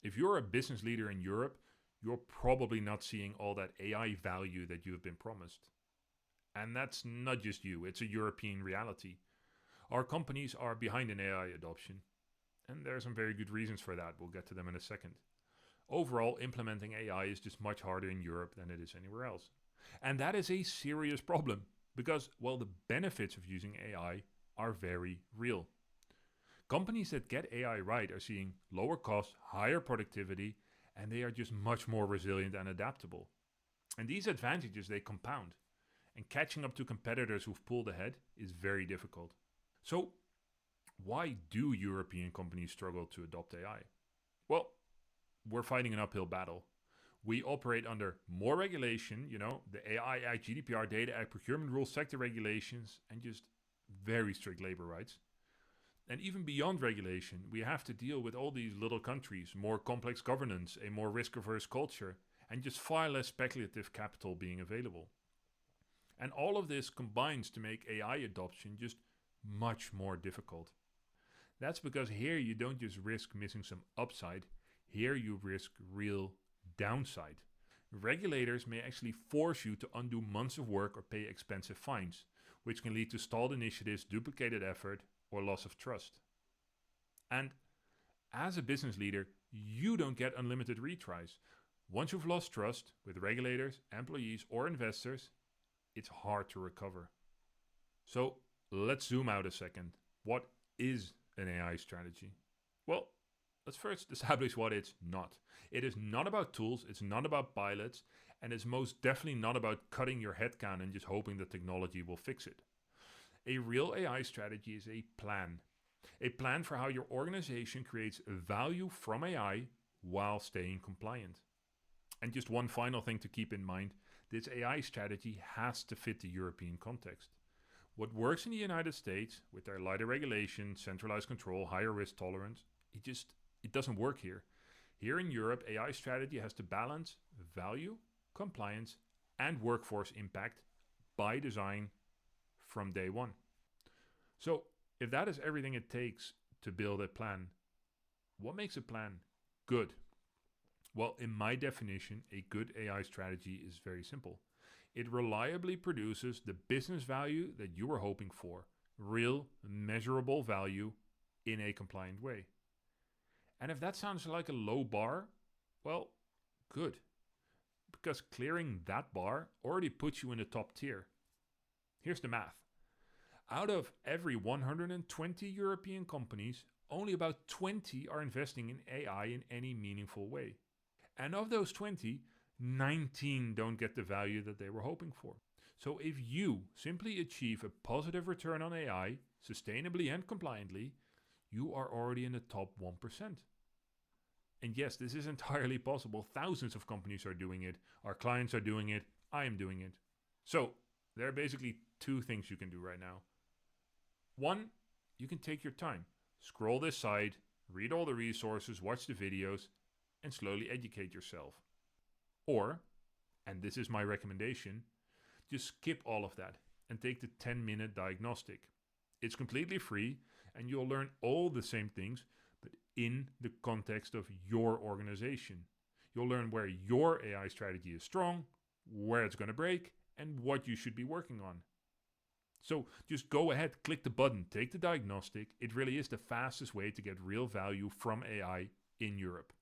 If you're a business leader in Europe, you're probably not seeing all that AI value that you have been promised. And that's not just you, it's a European reality. Our companies are behind in AI adoption, and there are some very good reasons for that. We'll get to them in a second. Overall, implementing AI is just much harder in Europe than it is anywhere else. And that is a serious problem because, well, the benefits of using AI are very real. Companies that get AI right are seeing lower costs, higher productivity, and they are just much more resilient and adaptable. And these advantages, they compound. And catching up to competitors who've pulled ahead is very difficult. So, why do European companies struggle to adopt AI? Well, we're fighting an uphill battle. We operate under more regulation, the AI Act, GDPR, Data Act, procurement rules, sector regulations, and just very strict labor rights. And even beyond regulation, we have to deal with all these little countries, more complex governance, a more risk-averse culture, and just far less speculative capital being available. And all of this combines to make AI adoption just much more difficult. That's because here you don't just risk missing some upside, here you risk real downside. Regulators may actually force you to undo months of work or pay expensive fines, which can lead to stalled initiatives, duplicated effort, or loss of trust. And as a business leader, you don't get unlimited retries. Once you've lost trust with regulators, employees, or investors, it's hard to recover. So let's zoom out a second. What is an AI strategy? Well, let's first establish what it's not. It is not about tools, it's not about pilots, and it's most definitely not about cutting your headcount and just hoping that technology will fix it. A real AI strategy is a plan. A plan for how your organization creates value from AI while staying compliant. And just one final thing to keep in mind, this AI strategy has to fit the European context. What works in the United States with their lighter regulation, centralized control, higher risk tolerance, it doesn't work here. Here in Europe, AI strategy has to balance value, compliance, and workforce impact by design from day one. So if that is everything it takes to build a plan, what makes a plan good? Well, in my definition, a good AI strategy is very simple. It reliably produces the business value that you were hoping for, real, measurable value in a compliant way. And if that sounds like a low bar, well, good. Because clearing that bar already puts you in the top tier. Here's the math. Out of every 120 European companies, only about 20 are investing in AI in any meaningful way. And of those 20, 19 don't get the value that they were hoping for. So if you simply achieve a positive return on AI, sustainably and compliantly, you are already in the top 1%. And yes, this is entirely possible. Thousands of companies are doing it. Our clients are doing it. I am doing it. So there are basically two things you can do right now. One, you can take your time. Scroll this site, read all the resources, watch the videos, and slowly educate yourself. Or, and this is my recommendation, just skip all of that and take the 10-minute diagnostic. It's completely free and you'll learn all the same things, but in the context of your organization. You'll learn where your AI strategy is strong, where it's going to break, and what you should be working on. So just go ahead, click the button, take the diagnostic. It really is the fastest way to get real value from AI in Europe.